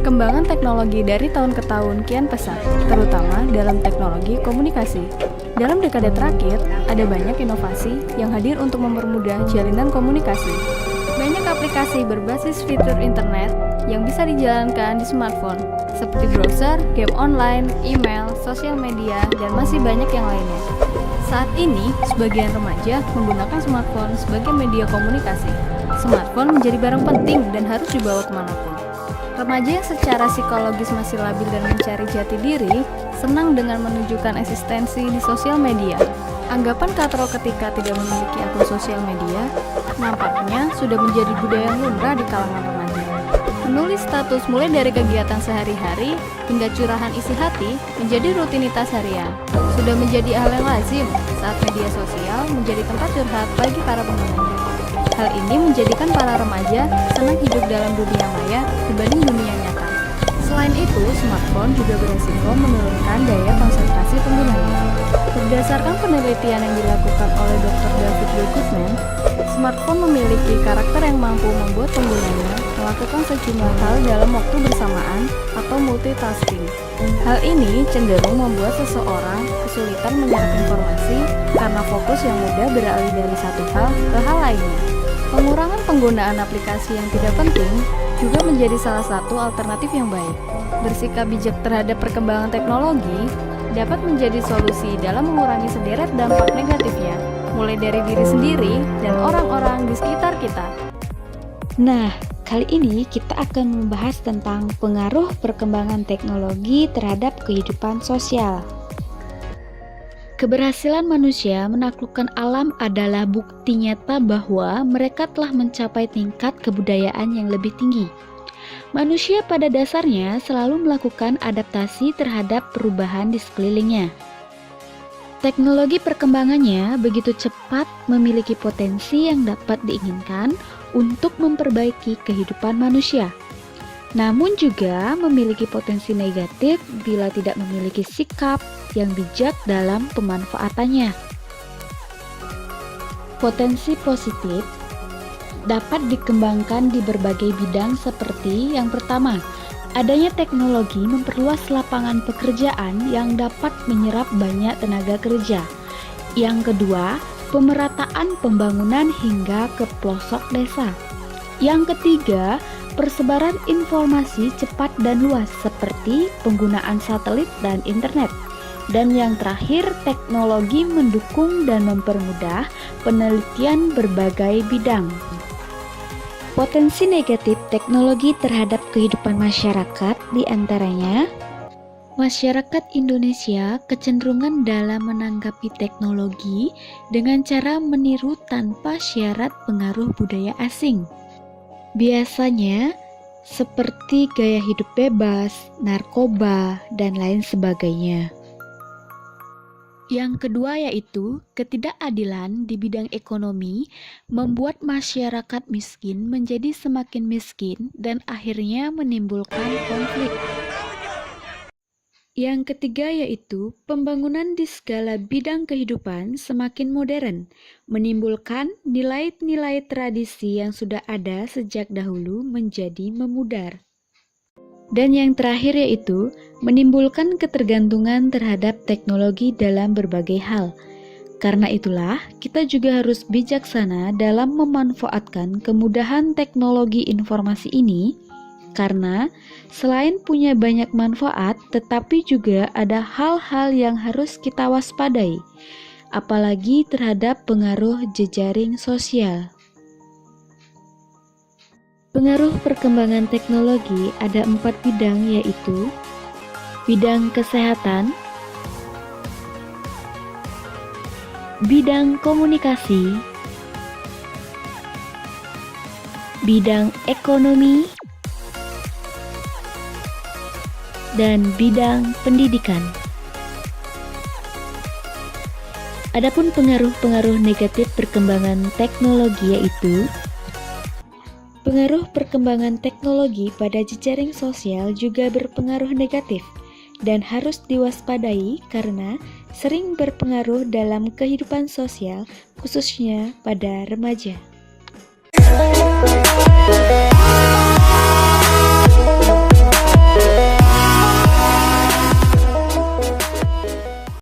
Perkembangan teknologi dari tahun ke tahun kian pesat, terutama dalam teknologi komunikasi. Dalam dekade terakhir, ada banyak inovasi yang hadir untuk mempermudah jalinan komunikasi. Banyak aplikasi berbasis fitur internet yang bisa dijalankan di smartphone, seperti browser, game online, email, sosial media, dan masih banyak yang lainnya. Saat ini, sebagian remaja menggunakan smartphone sebagai media komunikasi. Smartphone menjadi barang penting dan harus dibawa kemanapun. Remaja yang secara psikologis masih labil dan mencari jati diri, senang dengan menunjukkan eksistensi di sosial media. Anggapan katrol ketika tidak memiliki akun sosial media, nampaknya sudah menjadi budaya yang lumrah di kalangan remaja. Menulis status mulai dari kegiatan sehari-hari hingga curahan isi hati menjadi rutinitas harian. Sudah menjadi hal yang lazim saat media sosial menjadi tempat curhat bagi para penggunanya. Hal ini menjadikan para remaja senang hidup dalam dunia maya dibanding dunia nyata. Selain itu, smartphone juga beresiko menurunkan daya konsentrasi penggunanya. Berdasarkan penelitian yang dilakukan oleh Dr. David W. Goodman, smartphone memiliki karakter yang mampu membuat penggunanya melakukan sejumlah hal dalam waktu bersamaan atau multitasking. Hal ini cenderung membuat seseorang kesulitan menyerap informasi karena fokus yang mudah beralih dari satu hal ke hal lainnya. Pengurangan penggunaan aplikasi yang tidak penting juga menjadi salah satu alternatif yang baik. Bersikap bijak terhadap perkembangan teknologi dapat menjadi solusi dalam mengurangi sederet dampak negatifnya, mulai dari diri sendiri dan orang-orang di sekitar kita. Nah, kali ini kita akan membahas tentang pengaruh perkembangan teknologi terhadap kehidupan sosial. Keberhasilan manusia menaklukkan alam adalah bukti nyata bahwa mereka telah mencapai tingkat kebudayaan yang lebih tinggi. Manusia pada dasarnya selalu melakukan adaptasi terhadap perubahan di sekelilingnya. Teknologi perkembangannya begitu cepat memiliki potensi yang dapat diinginkan untuk memperbaiki kehidupan manusia. Namun juga memiliki potensi negatif bila tidak memiliki sikap yang bijak dalam pemanfaatannya. Potensi positif dapat dikembangkan di berbagai bidang seperti yang pertama, adanya teknologi memperluas lapangan pekerjaan yang dapat menyerap banyak tenaga kerja. Yang kedua, pemerataan pembangunan hingga ke pelosok desa. Yang ketiga, persebaran informasi cepat dan luas seperti penggunaan satelit dan internet. Dan yang terakhir, teknologi mendukung dan mempermudah penelitian berbagai bidang. Potensi negatif teknologi terhadap kehidupan masyarakat diantaranya, masyarakat Indonesia kecenderungan dalam menanggapi teknologi dengan cara meniru tanpa syarat pengaruh budaya asing. Biasanya seperti gaya hidup bebas, narkoba, dan lain sebagainya. Yang kedua yaitu ketidakadilan di bidang ekonomi membuat masyarakat miskin menjadi semakin miskin dan akhirnya menimbulkan konflik. Yang ketiga yaitu pembangunan di segala bidang kehidupan semakin modern, menimbulkan nilai-nilai tradisi yang sudah ada sejak dahulu menjadi memudar. Dan yang terakhir yaitu menimbulkan ketergantungan terhadap teknologi dalam berbagai hal. Karena itulah, kita juga harus bijaksana dalam memanfaatkan kemudahan teknologi informasi ini, karena selain punya banyak manfaat, tetapi juga ada hal-hal yang harus kita waspadai, apalagi terhadap pengaruh jejaring sosial. Pengaruh perkembangan teknologi ada 4 bidang yaitu bidang kesehatan, bidang komunikasi, bidang ekonomi, dan bidang pendidikan. Adapun pengaruh-pengaruh negatif perkembangan teknologi yaitu pengaruh perkembangan teknologi pada jejaring sosial juga berpengaruh negatif dan harus diwaspadai karena sering berpengaruh dalam kehidupan sosial, khususnya pada remaja.